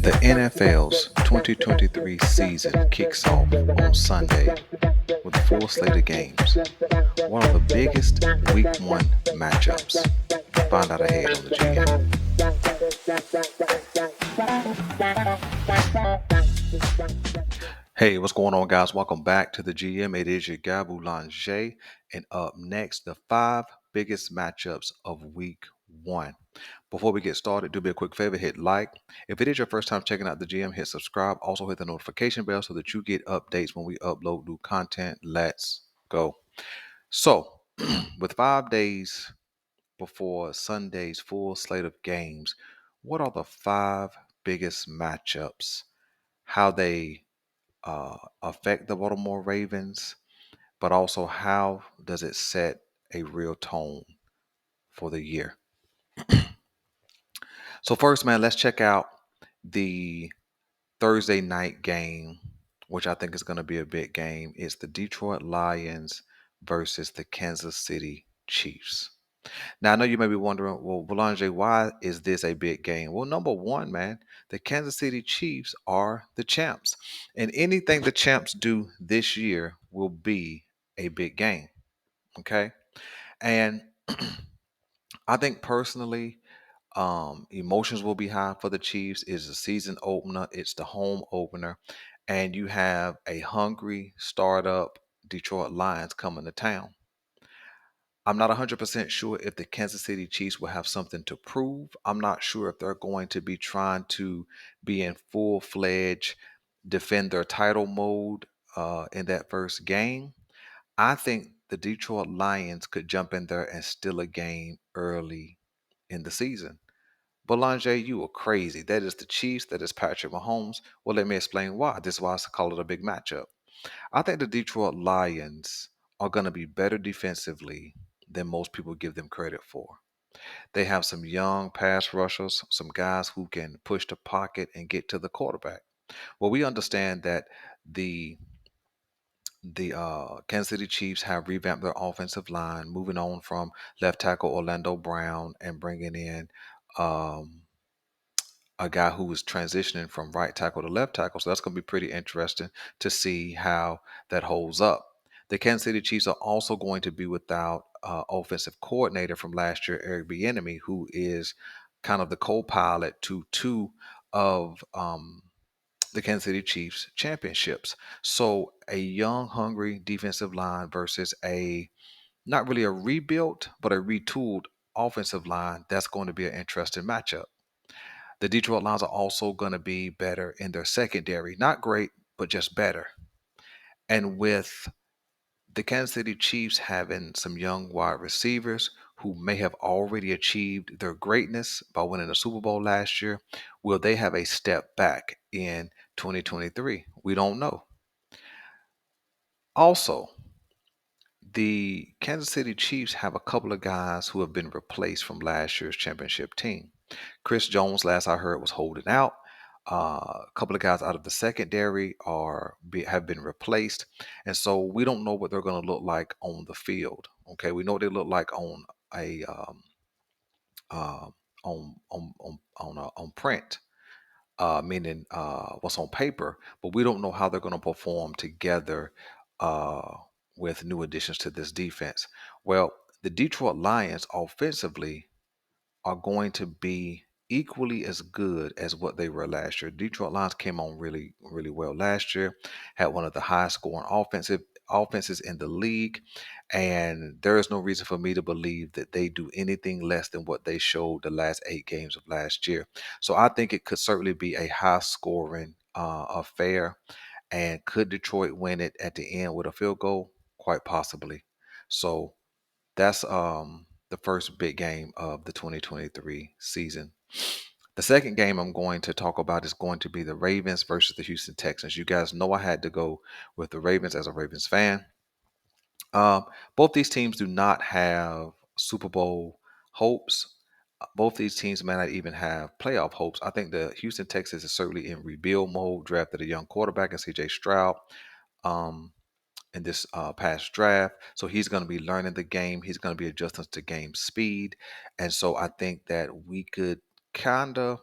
The NFL's 2023 season kicks off on Sunday with a full slate of games. One of the biggest Week 1 matchups. Find out ahead on the GM. Hey, what's going on, guys? Welcome back to the GM. It is your guy Boulanger, and up next, the 5 biggest matchups of Week 1. Before we get started, do me a quick favor, hit like. If it is your first time checking out the GM, hit subscribe. Also hit the notification bell so that you get updates when we upload new content. Let's go. So, with 5 days before Sunday's full slate of games, what are the 5 biggest matchups? How they affect the Baltimore Ravens, but also how does it set a real tone for the year? So first, man, let's check out the Thursday night game, which I think is going to be a big game. It's the Detroit Lions versus the Kansas City Chiefs. Now, I know you may be wondering, well, Boulanger, why is this a big game? Well, number one, man, the Kansas City Chiefs are the champs. And anything the champs do this year will be a big game. Okay. And I think personally, emotions will be high for the Chiefs. It's a season opener, it's the home opener, and you have a hungry startup Detroit Lions coming to town. I'm not 100% sure if the Kansas City Chiefs will have something to prove. I'm not sure if they're going to be trying to be in full-fledged defend their title mode in that first game. I think the Detroit Lions could jump in there and steal a game early in the season. Boulanger, you are crazy. That is the Chiefs. That is Patrick Mahomes. Well, let me explain why. This is why I call it a big matchup. I think the Detroit Lions are going to be better defensively than most people give them credit for. They have some young pass rushers, some guys who can push the pocket and get to the quarterback. Well, we understand that the the Kansas City Chiefs have revamped their offensive line, moving on from left tackle Orlando Brown and bringing in um, a guy who is transitioning from right tackle to left tackle. So that's going to be pretty interesting to see how that holds up. The Kansas City Chiefs are also going to be without offensive coordinator from last year, Eric Bieniemy, who is kind of the co-pilot to two of the Kansas City Chiefs championships. So a young, hungry defensive line versus a not really a rebuilt, but a retooled offensive line. That's going to be an interesting matchup. The Detroit Lions are also going to be better in their secondary. Not great, but just better. And with the Kansas City Chiefs having some young wide receivers who may have already achieved their greatness by winning the Super Bowl last year, will they have a step back in 2023? We don't know. Also, the Kansas City Chiefs have a couple of guys who have been replaced from last year's championship team. Chris Jones, last I heard, was holding out. A couple of guys out of the secondary have been replaced, and so we don't know what they're going to look like on the field. Okay, we know what they look like a uh, on print, meaning what's on paper, but we don't know how they're going to perform together uh, with new additions to this defense. Well, the Detroit Lions offensively are going to be equally as good as what they were last year. Detroit Lions came on really, really well last year, had one of the highest scoring offenses in the league, and there is no reason for me to believe that they do anything less than what they showed the last 8 games of last year. So I think it could certainly be a high scoring affair. And could Detroit win it at the end with a field goal? Quite possibly. So that's the first big game of the 2023 season. The second game I'm going to talk about is going to be the Ravens versus the Houston Texans. You guys know I had to go with the Ravens as a Ravens fan. Um, both these teams do not have Super Bowl hopes. Both these teams may not even have playoff hopes. I think the Houston Texans is certainly in rebuild mode, drafted a young quarterback in CJ Stroud. Um, in this past draft. So he's going to be learning the game. He's going to be adjusting to game speed. And so I think that we could kind of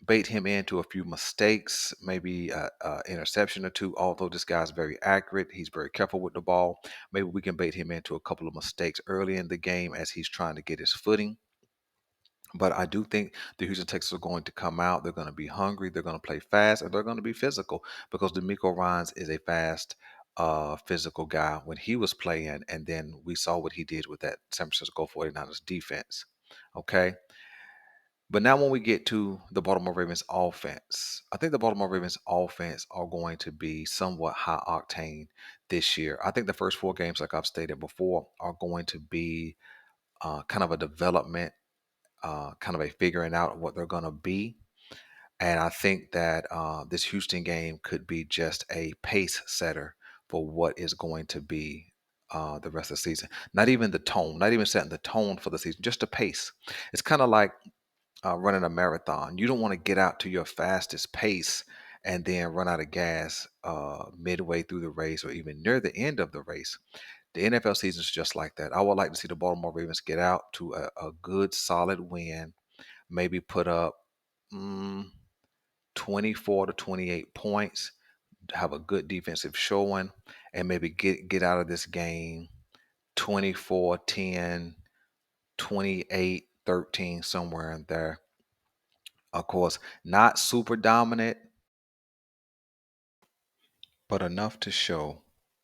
bait him into a few mistakes, maybe a interception or two. Although this guy's very accurate, he's very careful with the ball. Maybe we can bait him into a couple of mistakes early in the game as he's trying to get his footing. But I do think the Houston Texans are going to come out. They're going to be hungry. They're going to play fast, and they're going to be physical because D'Amico Ryans is a fast, physical guy when he was playing. And then we saw what he did with that San Francisco 49ers defense. Okay. But now when we get to the Baltimore Ravens offense, I think the Baltimore Ravens offense are going to be somewhat high octane this year. I think the first four games, like I've stated before, are going to be kind of a development, kind of a figuring out what they're going to be. And I think that this Houston game could be just a pace setter for what is going to be the rest of the season. Not even the tone, not even setting the tone for the season, just the pace. It's kind of like running a marathon. You don't want to get out to your fastest pace and then run out of gas midway through the race or even near the end of the race. The NFL season is just like that. I would like to see the Baltimore Ravens get out to a good, solid win, maybe put up mm, 24 to 28 points, have a good defensive showing, and maybe get out of this game 24-10, 28-13, somewhere in there. Of course, not super dominant, but enough to show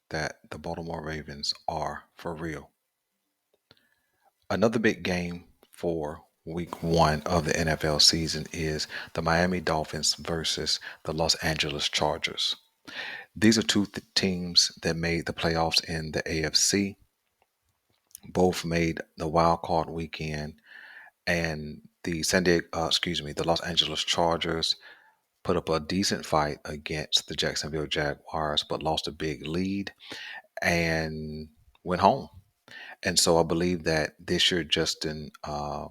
that the Baltimore Ravens are for real. Another big game for week one of the NFL season is the Miami Dolphins versus the Los Angeles Chargers. These are two teams that made the playoffs in the AFC. Both made the wild card weekend, and the Los Angeles Chargers put up a decent fight against the Jacksonville Jaguars, but lost a big lead and went home. And so I believe that this year Justin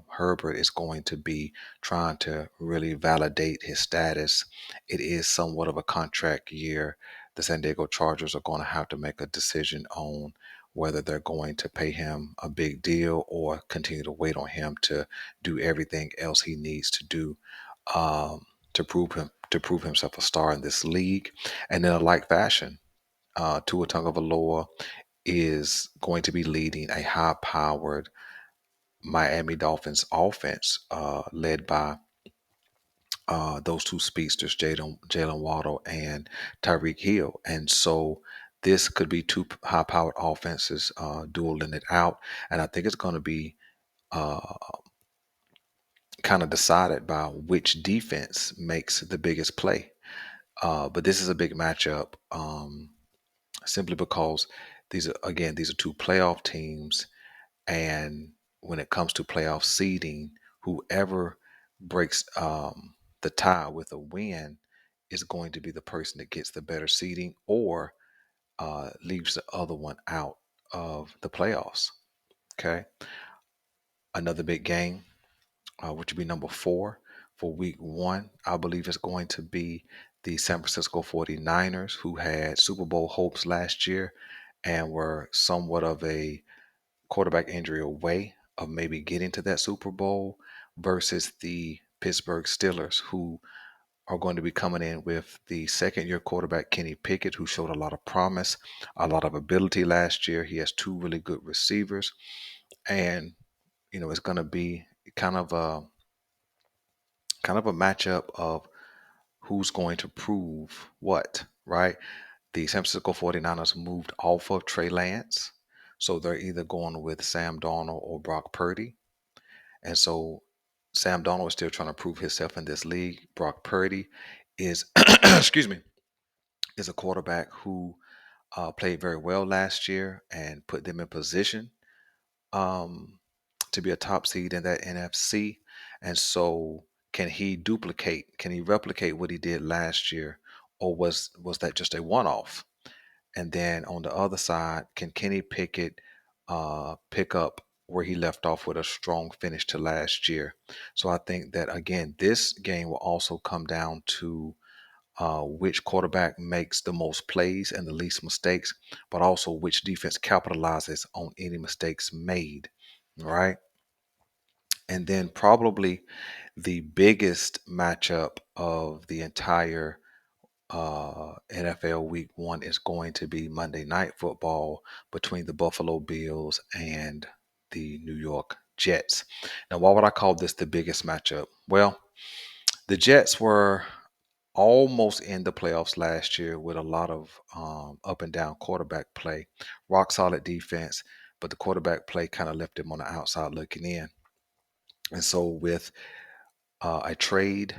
Herbert is going to be trying to really validate his status. It is somewhat of a contract year. The San Diego Chargers are going to have to make a decision on whether they're going to pay him a big deal or continue to wait on him to do everything else he needs to do to prove himself a star in this league. And in a like fashion, Tua Tagovailoa is going to be leading a high-powered Miami Dolphins offense led by those two speedsters, Jalen Waddle and Tyreek Hill. And so this could be two high-powered offenses dueling it out. And I think it's going to be uh, kind of decided by which defense makes the biggest play. But this is a big matchup simply because these are two playoff teams. And when it comes to playoff seeding, whoever breaks the tie with a win is going to be the person that gets the better seeding or leaves the other one out of the playoffs. Okay. Another big game, which would be number 4 for week one, I believe is going to be the San Francisco 49ers, who had Super Bowl hopes last year and were somewhat of a quarterback injury away of maybe getting to that Super Bowl, versus the Pittsburgh Steelers, who are going to be coming in with the second year quarterback Kenny Pickett, who showed a lot of promise, a lot of ability last year. He has two really good receivers. And, it's going to be kind of a matchup of who's going to prove what, right? The San Francisco 49ers moved off of Trey Lance. So they're either going with Sam Darnold or Brock Purdy. And so Sam Darnold is still trying to prove himself in this league. Brock Purdy is, excuse me, is a quarterback who played very well last year and put them in position um, to be a top seed in that NFC. And so, can he duplicate? Can he replicate what he did last year, or was that just a one-off? And then on the other side, can Kenny Pickett pick up where he left off with a strong finish to last year? So I think that, again, this game will also come down to which quarterback makes the most plays and the least mistakes, but also which defense capitalizes on any mistakes made. Right. And then probably The biggest matchup of the entire NFL Week One is going to be Monday Night Football between the Buffalo Bills and the New York Jets. Now, why would I call this the biggest matchup? Well, the Jets were almost in the playoffs last year with a lot of up and down quarterback play, rock solid defense, but the quarterback play kind of left them on the outside looking in. And so, with a trade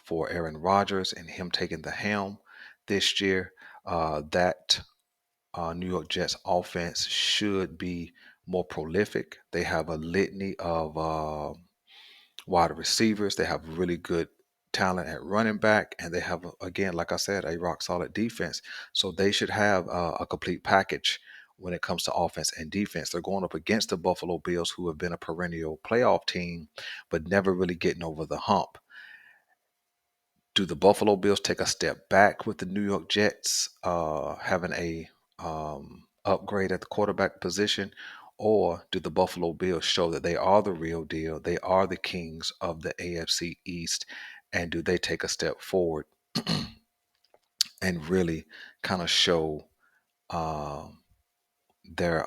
for Aaron Rodgers and him taking the helm this year, that New York Jets offense should be more prolific. They have a litany of wide receivers. They have really good talent at running back, and they have, again, like I said, a rock solid defense. So they should have a complete package when it comes to offense and defense. They're going up against the Buffalo Bills, who have been a perennial playoff team, but never really getting over the hump. Do the Buffalo Bills take a step back with the New York Jets having a upgrade at the quarterback position? Or do the Buffalo Bills show that they are the real deal? They are the kings of the AFC East. And do they take a step forward and really kind of show um, their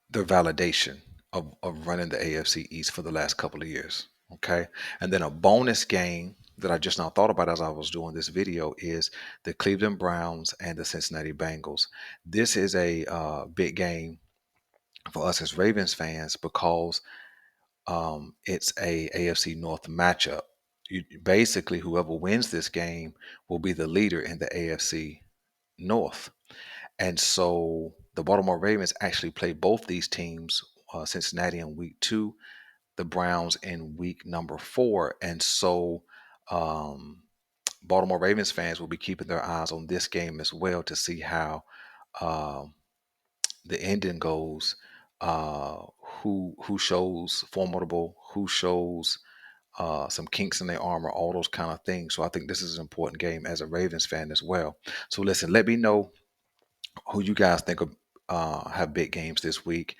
their validation of running the AFC East for the last couple of years? Okay. And then a bonus game that I just now thought about as I was doing this video is the Cleveland Browns and the Cincinnati Bengals. This is a big game for us as Ravens fans because it's a AFC North matchup. Basically, whoever wins this game will be the leader in the AFC North. And so the Baltimore Ravens actually play both these teams, Cincinnati in week 2, the Browns in week number 4. And so um, Baltimore Ravens fans will be keeping their eyes on this game as well to see how um, the ending goes. Who shows formidable, who shows some kinks in their armor, all those kind of things. So I think this is an important game as a Ravens fan as well. So listen, let me know who you guys think of have big games this week.